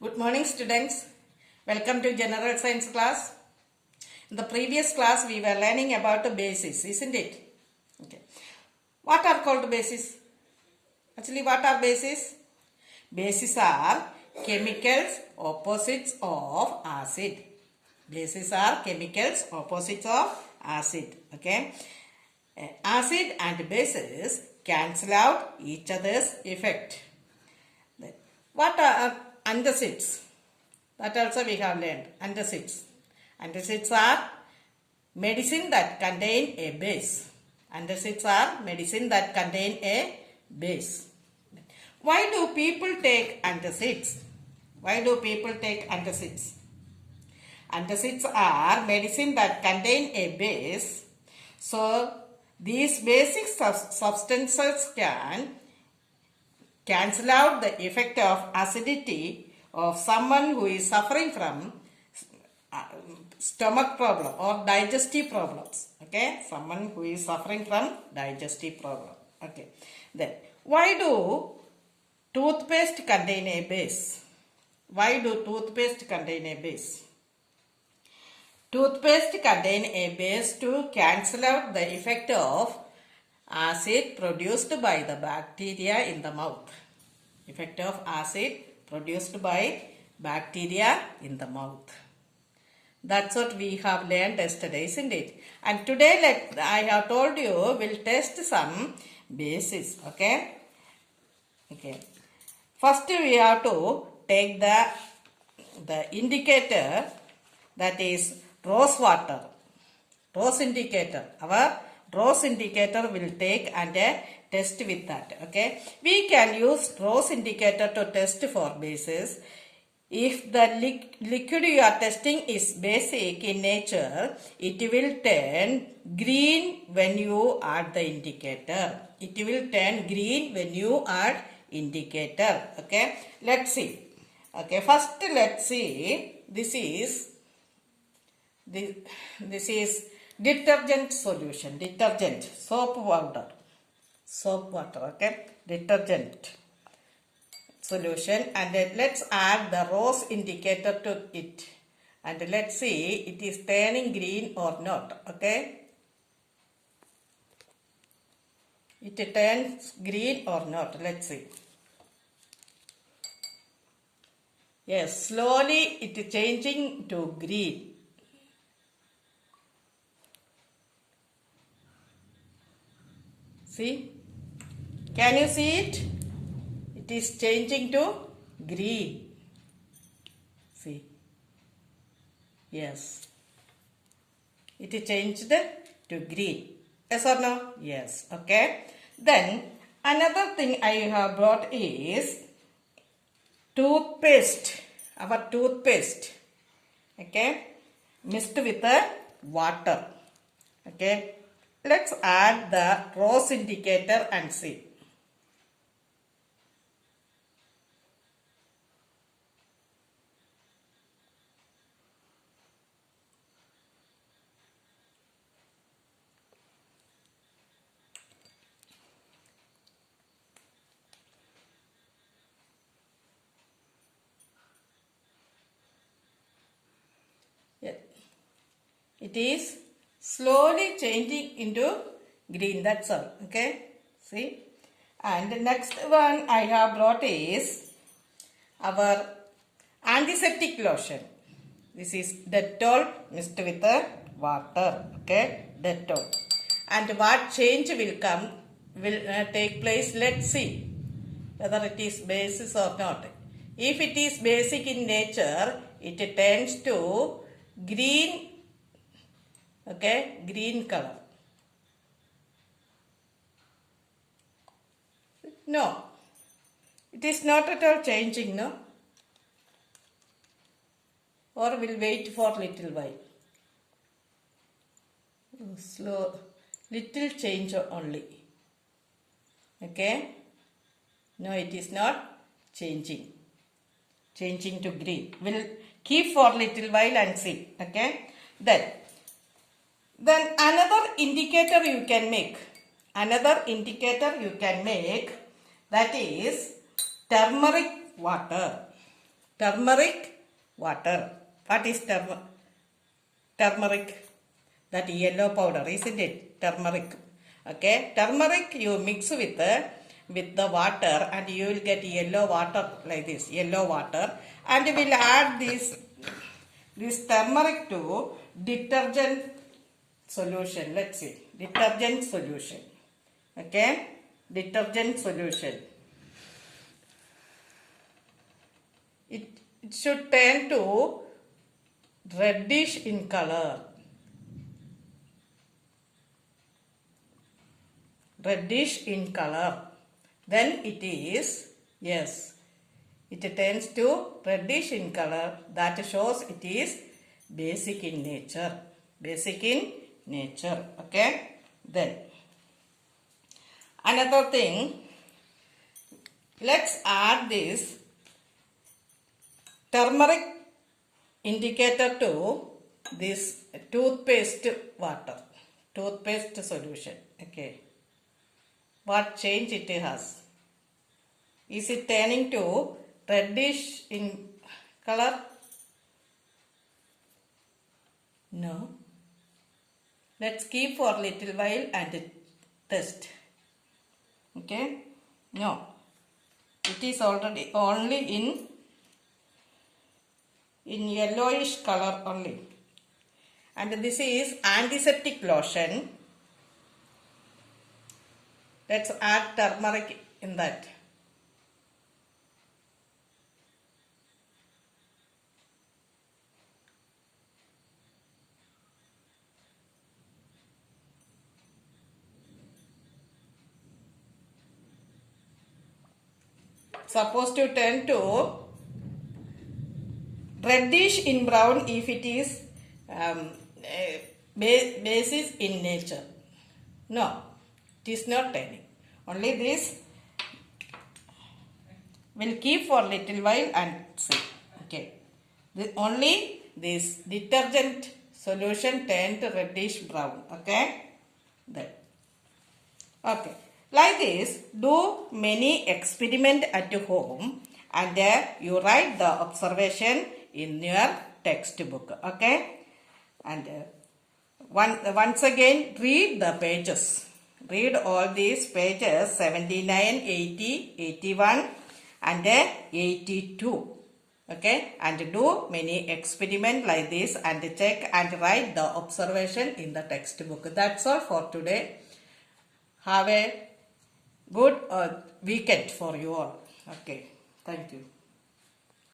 Good morning, students. Welcome to General Science class. In the previous class, we were learning about the bases, isn't it? Okay. What are called bases? Actually, what are bases? Bases are chemicals opposites of acid. Bases are chemicals opposites of acid. Okay. Acid and bases cancel out each other's effect. What are antacids? That also we have learned. Antacids. Antacids are medicine that contain a base. Antacids are medicine that contain a base. Why do people take antacids? Why do people take antacids? Antacids are medicine that contain a base. So these basic substances can cancel out the effect of acidity of someone who is suffering from stomach problem or digestive problems. Okay, someone who is suffering from digestive problem. Okay, then why do toothpaste contain a base? Why do toothpaste contain a base? Toothpaste contain a base to cancel out the effect of acid produced by the bacteria in the mouth. Effect of acid produced by bacteria in the mouth. That's what we have learned yesterday, isn't it? And today I have told you we'll test some bases. Okay. First we have to take the indicator, that is rose water. Rose indicator. Our rose indicator will take and test with that. Okay. We can use rose indicator to test for bases. If the liquid you are testing is basic in nature, it will turn green when you add the indicator. It will turn green when you add indicator. Okay. Let's see. Okay. First let's see. This is detergent solution. Detergent. Soap water. Okay. Detergent solution, and let's add the rose indicator to it, and let's see it is turning green or not. Okay, it turns green or not. Let's see. Yes, slowly it is changing to green. See, can you see it? It is changing to green. See. Yes. It is changed to green. Yes or no? Yes. Okay. Then another thing I have brought is toothpaste. Our toothpaste. Okay. Mixed with the water. Okay. Let's add the rose indicator and see. It is slowly changing into green. That's all. Okay. See. And the next one I have brought is our antiseptic lotion. This is Dettol mixed with the water. Okay. Dettol. And what change will take place. Let's see whether it is basis or not. If it is basic in nature, it tends to green. Okay, green color. No, it is not at all changing, no? Or we'll wait for little while. Slow, little change only. Okay? No, it is not changing. Changing to green. We'll keep for little while and see. Okay? Then another indicator you can make. That is turmeric water. turmeric water. What is turmeric? That yellow powder, isn't it? Turmeric. Okay, turmeric you mix with the water and you will get yellow water like this, yellow water, and we'll add this turmeric to detergent solution. Let's see, detergent solution. Okay, detergent solution. It should turn to reddish in color. Reddish in color. Then it is, yes, it turns to reddish in color. That shows it is basic in nature. Basic in nature. Okay. Then another thing, let's add this turmeric indicator to this toothpaste water, toothpaste solution. Okay. What change it has? Is it turning to reddish in color? No. Let's keep for a little while and test. Okay. No. It is already only in yellowish color only. And this is antiseptic lotion. Let's add turmeric in that. Supposed to turn to reddish in brown if it is basis in nature. No, it is not turning. Only this will keep for a little while and see. Okay. Only this detergent solution turned to reddish brown. Okay. Then. Okay. Like this, do many experiment at home and you write the observation in your textbook. Okay. And once again read the pages. Read all these pages 79, 80, 81 and 82. Okay. And do many experiment like this and check and write the observation in the textbook. That's all for today. Have a good weekend for you all. Okay. Thank you.